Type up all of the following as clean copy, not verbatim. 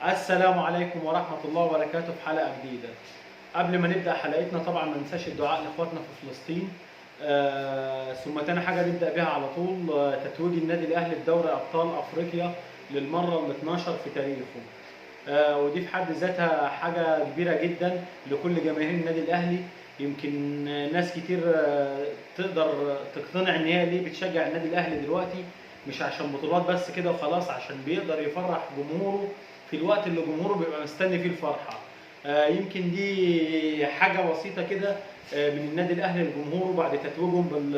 السلام عليكم ورحمة الله وبركاته في حلقة جديدة. قبل ما نبدأ حلقتنا طبعا ما ننساش الدعاء لإخواتنا في فلسطين. ثم تاني حاجة نبدأ بها على طول تتويج النادي الأهلي بدوري أبطال أفريقيا للمرة ال 12 في تاريخه. ودي في حد ذاتها حاجة كبيرة جدا لكل جماهير النادي الأهلي. يمكن ناس كتير تقدر تقتنع إن هي ليه بتشجع النادي الأهلي دلوقتي، مش عشان بطولات بس كده وخلاص، عشان بيقدر يفرح جمهوره في الوقت اللي جمهوره بيبقى مستني فيه الفرحة. يمكن دي حاجة بسيطة كده من النادي الأهلي لجمهوره بعد تتويجهم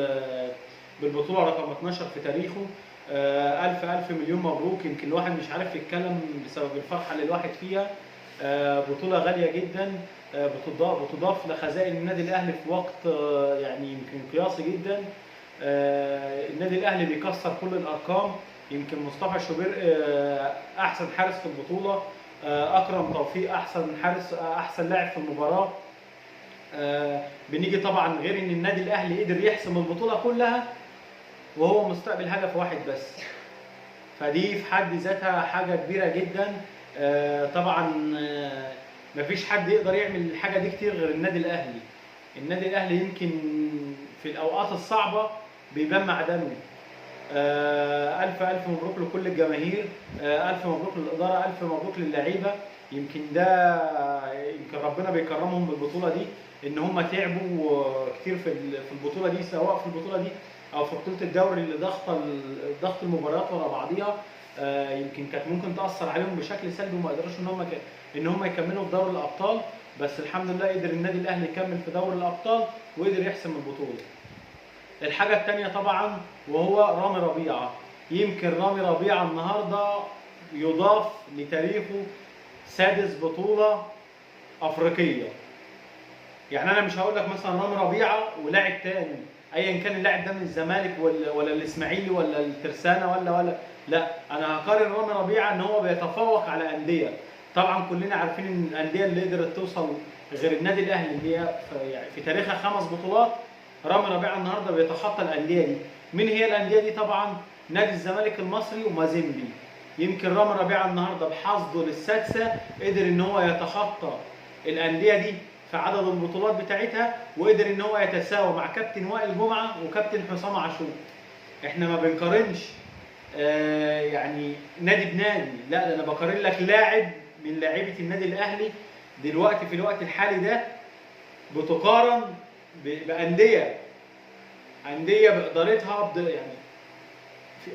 بالبطولة رقم 12 في تاريخه. ألف ألف مليون مبروك. يمكن الواحد مش عارف يتكلم بسبب الفرحة اللي الواحد فيها. بطولة غالية جدا، بتضاف لخزائن النادي الأهلي في وقت يعني يمكن قياسي جدا. النادي الأهلي بيكسر كل الأرقام. يمكن مصطفى شوبير أحسن حارس في البطولة، أكرم توفيق أحسن حارس، أحسن لاعب في المباراة. بنيجي طبعا غير إن النادي الأهلي قدر يحسم البطولة كلها وهو مستقبل هدف واحد بس، فدي في حد ذاتها حاجة كبيرة جدا. طبعا مفيش حد يقدر يعمل الحاجة دي كتير غير النادي الأهلي. النادي الأهلي يمكن في الأوقات الصعبة بيبان معدنه. ألف ألف مبروك لكل الجماهير، ألف مبروك للإدارة، ألف مبروك للعيبة. يمكن ربنا بيكرمهم بالبطولة دي، إن هم تعبوا كتير في البطولة دي، سواء في البطولة دي أو في بطولة الدوري اللي ضغط المباريات ورا بعضيها. يمكن كانت ممكن تأثر عليهم بشكل سلبي وما قدروش إن هم يكملوا في دوري الأبطال، بس الحمد لله قدر النادي الأهلي يكمل في دوري الأبطال وقدر يحسم البطولة. الحاجة التانية طبعا وهو رامي ربيعة. يمكن رامي ربيعة النهاردة يضاف لتاريخه سادس بطولة أفريقية. يعني أنا مش هقول لك مثلا رامي ربيعة ولاعب تاني أيا كان اللاعب ده من الزمالك ولا الإسماعيلي ولا الترسانة ولا لا، أنا هقارن رامي ربيعة إن هو بيتفوق على أندية. طبعا كلنا عارفين إن الأندية اللي قدرت توصل غير النادي الأهلي اللي هي في تاريخها 5 بطولات، رامي ربيعة النهارده بيتخطى الأندية دي. مين هي الأندية دي؟ طبعا نادي الزمالك المصري ومازيمبي. يمكن رامي ربيعة النهارده بحظه للسادسة قدر إن هو يتخطى الأندية دي في عدد البطولات بتاعتها، وقدر إن هو يتساوى مع كابتن وائل جمعة وكابتن حسام عاشور. إحنا ما بنقارنش يعني نادي بنادي، لا، أنا بقارن لك لاعب من لاعيبة النادي الأهلي دلوقتي في الوقت الحالي ده بتقارن بأندية بإدارتها يعني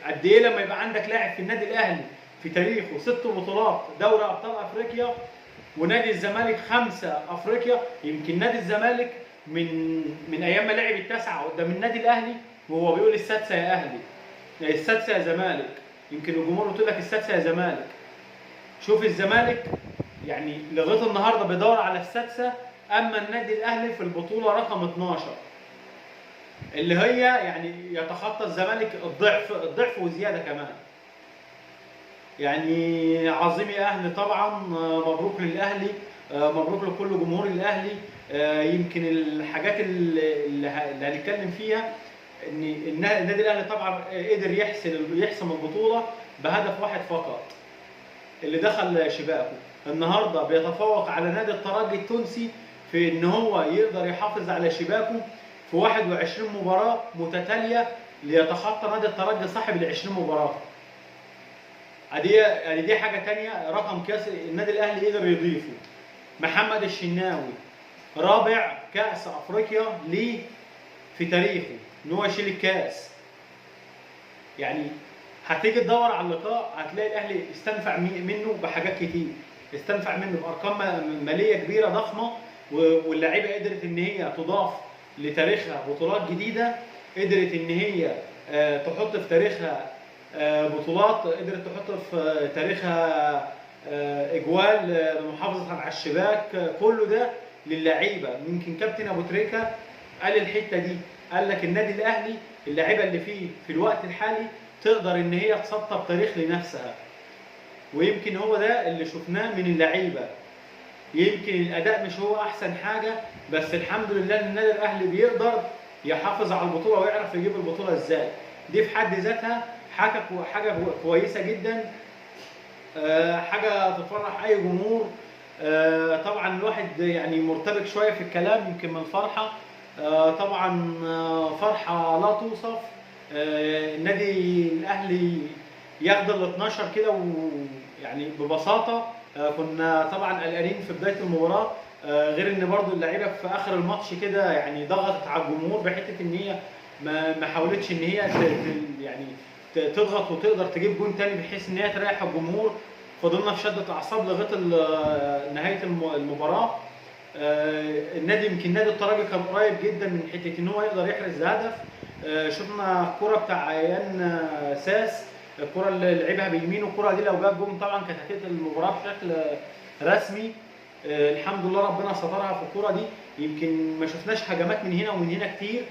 قد إيه لما يبقى عندك لاعب في النادي الأهلي في تاريخه 6 بطولات دوري أبطال أفريقيا، ونادي الزمالك 5 أفريقيا. يمكن نادي الزمالك من أيام ما لعب التاسعة قدام النادي الأهلي وهو بيقول السادسة يا أهلي، السادسة يا زمالك. يمكن الجمهور قلت لك السادسة يا زمالك. شوف الزمالك يعني لغاية النهارده بيدور على السادسة، أما النادي الأهلي في البطولة رقم 12 اللي هي يعني يتخطى الزمالك الضعف وزيادة كمان. يعني عظيم يا أهلي طبعا، مبروك للأهلي، مبروك لكل جمهور الأهلي. يمكن الحاجات اللي هنتكلم فيها إن النادي الأهلي طبعا قدر يحسم البطولة بهدف واحد فقط اللي دخل شباكه. النهارده بيتفوق على نادي الترجي التونسي في ان هو يقدر يحافظ على شباكه في 21 مباراه متتاليه ليتخطى نادي الترجي صاحب ال 20 مباراه. دي حاجه ثانيه، رقم قياسي النادي الاهلي قدر يضيفه. محمد الشناوي رابع كاس افريقيا ليه في تاريخه ان هو يشيل الكاس. يعني هتيجي تدور على اللقاء هتلاقي الاهلي استنفع منه بحاجات كتير، استنفع منه بارقام ماليه كبيره ضخمه، واللاعيبه قدرت ان هي تضاف لتاريخها بطولات جديده، قدرت ان هي تحط في تاريخها بطولات، قدرت تحط في تاريخها اجوال محافظه على الشباك. كله ده للاعيبه. يمكن كابتن ابو تريكه قال الحته دي، قال لك النادي الاهلي اللاعيبه اللي فيه في الوقت الحالي تقدر ان هي تسطب تاريخ لنفسها، ويمكن هو ده اللي شفناه من اللعيبه. يمكن الاداء مش هو احسن حاجه، بس الحمد لله ان النادي الاهلي بيقدر يحافظ على البطوله ويعرف يجيب البطوله ازاي. دي في حد ذاتها حاجه كويسه جدا حاجه تفرح اي جمهور. طبعا الواحد يعني مرتبك شويه في الكلام يمكن من الفرحه. طبعا فرحه لا توصف. النادي الاهلي ياخد ال 12 كده، ويعني ببساطه. كنا طبعا قلقانين في بدايه المباراه. غير ان برضو اللعيبه في اخر الماتش كده يعني ضغطت على الجمهور بحته ان هي ما حاولتش ان هي يعني تضغط وتقدر تجيب جون تاني بحيث ان هي تريح الجمهور. فضلنا في شده اعصاب لغايه نهايه المباراه. النادي يمكن نادي الترجي كان قريب جدا من حته ان هو يقدر يحرز هدف. شفنا الكره بتاع عيان ساس، الكره اللي لعبها بيمينه، الكره دي لو جاب جون طبعا كانت هتقتل المباراه بشكل رسمي. الحمد لله ربنا سترها في الكره دي. يمكن ما شفناش هجمات من هنا ومن هنا كتير.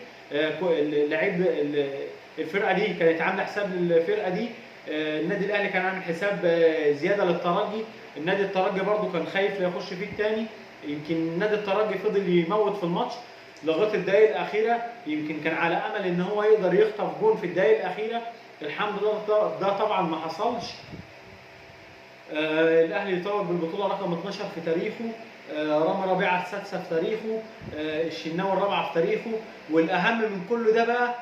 لعيب الفرقه دي كانت عامله حساب للفرقه دي. النادي الاهلي كان عامل حساب زياده للترجي. النادي الترجي برده كان خايف لا يخش فيه الثاني. يمكن نادي الترجي فضل يموت في الماتش لغايه الدقائق الاخيره. يمكن كان على امل ان هو يقدر يخطف جون في الدقائق الاخيره. الحمد لله ده طبعا ما حصلش. الاهلي يتوج بالبطوله رقم 12 في تاريخه. رامي ربيعه السادسه في تاريخه. الشناوي الرابعه في تاريخه. والاهم من كل ده بقى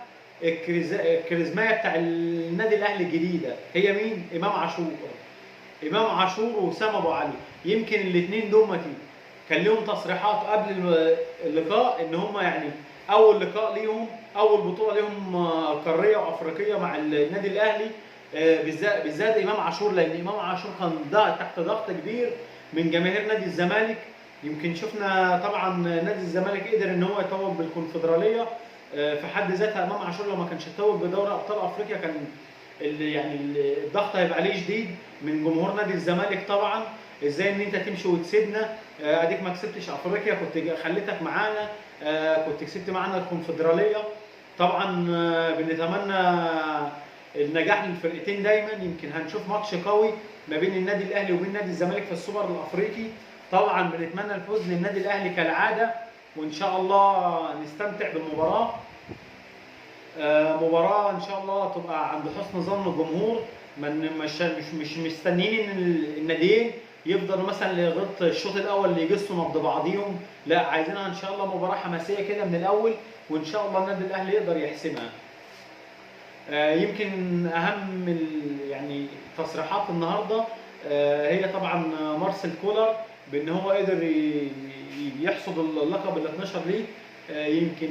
الكاريزمايه بتاع النادي الاهلي الجديده هي مين؟ امام عاشور. امام عاشور وسام ابو علي. يمكن الاثنين دومتي كان لهم تصريحات قبل اللقاء ان هم يعني اول لقاء ليهم، اول بطوله ليهم قاريه وافريقيه مع النادي الاهلي. بالذات امام عاشور، لان امام عاشور كان تحت ضغط كبير من جماهير نادي الزمالك. يمكن شفنا طبعا نادي الزمالك قدر ان هو يتوج بالكونفدراليه. في حد ذاتها امام عاشور لو ما كانش يتوج بدوري ابطال افريقيا كان يعني الضغط هيبقى عليه شديد من جمهور نادي الزمالك. طبعا ازاي ان انت تمشي وتسيبنا، اديك ما كسبتش افريقيا، كنت خليتك معانا، كنت كسبت معانا الكونفدراليه. طبعا بنتمنى النجاح للفرقتين دايما. يمكن هنشوف ماتش قوي ما بين النادي الاهلي وبين نادي الزمالك في السوبر الافريقي. طبعا بنتمنى الفوز للنادي الاهلي كالعاده، وان شاء الله نستمتع بالمباراه. مباراه ان شاء الله تبقى عند حسن ظن الجمهور. مش مستنيين ان الناديين يفضلوا مثلا لغايه الشوط الاول اللي يجسوا نبض بعضيهم. لا، عايزينها ان شاء الله مباراه حماسيه كده من الاول، وان شاء الله النادي الاهلي يقدر يحسمها. يمكن اهم يعني تصريحات النهارده هي طبعا مارسيل كولر بان هو قدر يحصد اللقب ال 12 ليه. يمكن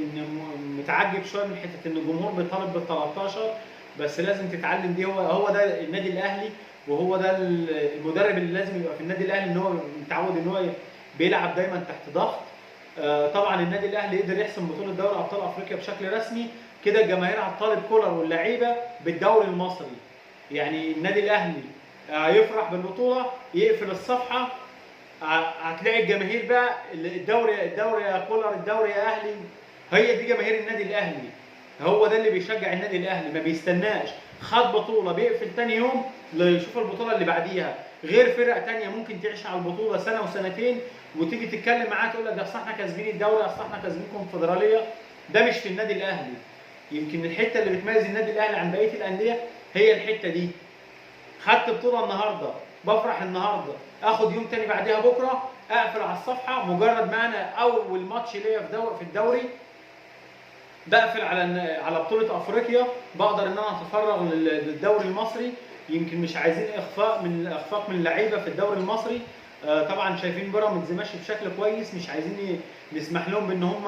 متعجب شويه من حته ان الجمهور بيطالب بال 13، بس لازم تتعلم دي. هو ده النادي الاهلي، وهو ده المدرب اللي لازم يبقى في النادي الاهلي، ان هو متعود ان هو بيلعب دايما تحت ضغط. طبعا النادي الاهلي قدر يحسم بطوله دوري ابطال افريقيا بشكل رسمي. كده الجماهير هتطالب كولر واللعيبه بالدوري المصري. يعني النادي الاهلي يفرح بالبطوله، يقفل الصفحه، هتلاقي الجماهير بقى الدوري يا كولر، الدوري يا اهلي. هي دي جماهير النادي الاهلي، هو ده اللي بيشجع النادي الاهلي. ما بيستناش خد بطوله بيقفل ثاني يوم يشوف البطوله اللي بعديها. غير فرق ثانيه ممكن تعيش على البطوله سنه وسنتين وتيجي تتكلم معاه تقول لك ده اصل احنا كاسبين الدوري، اصل احنا كاسبين الكونفدراليه. ده مش في النادي الاهلي. يمكن الحته اللي بتميز النادي الاهلي عن بقيه الانديه هي الحته دي. خدت بطوله النهارده، بفرح النهارده، اخد يوم تاني بعدها بكره اقفل على الصفحه. مجرد ما انا اول ماتش ليا في الدوري بقفل على بطوله افريقيا، بقدر ان انا اتفرغ للدوري المصري. يمكن مش عايزين اخفاق من اللعيبه في الدوري المصري. طبعا شايفين بيراميدز ماشي بشكل كويس، مش عايزين نسمح لهم بان هم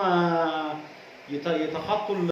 يتخطوا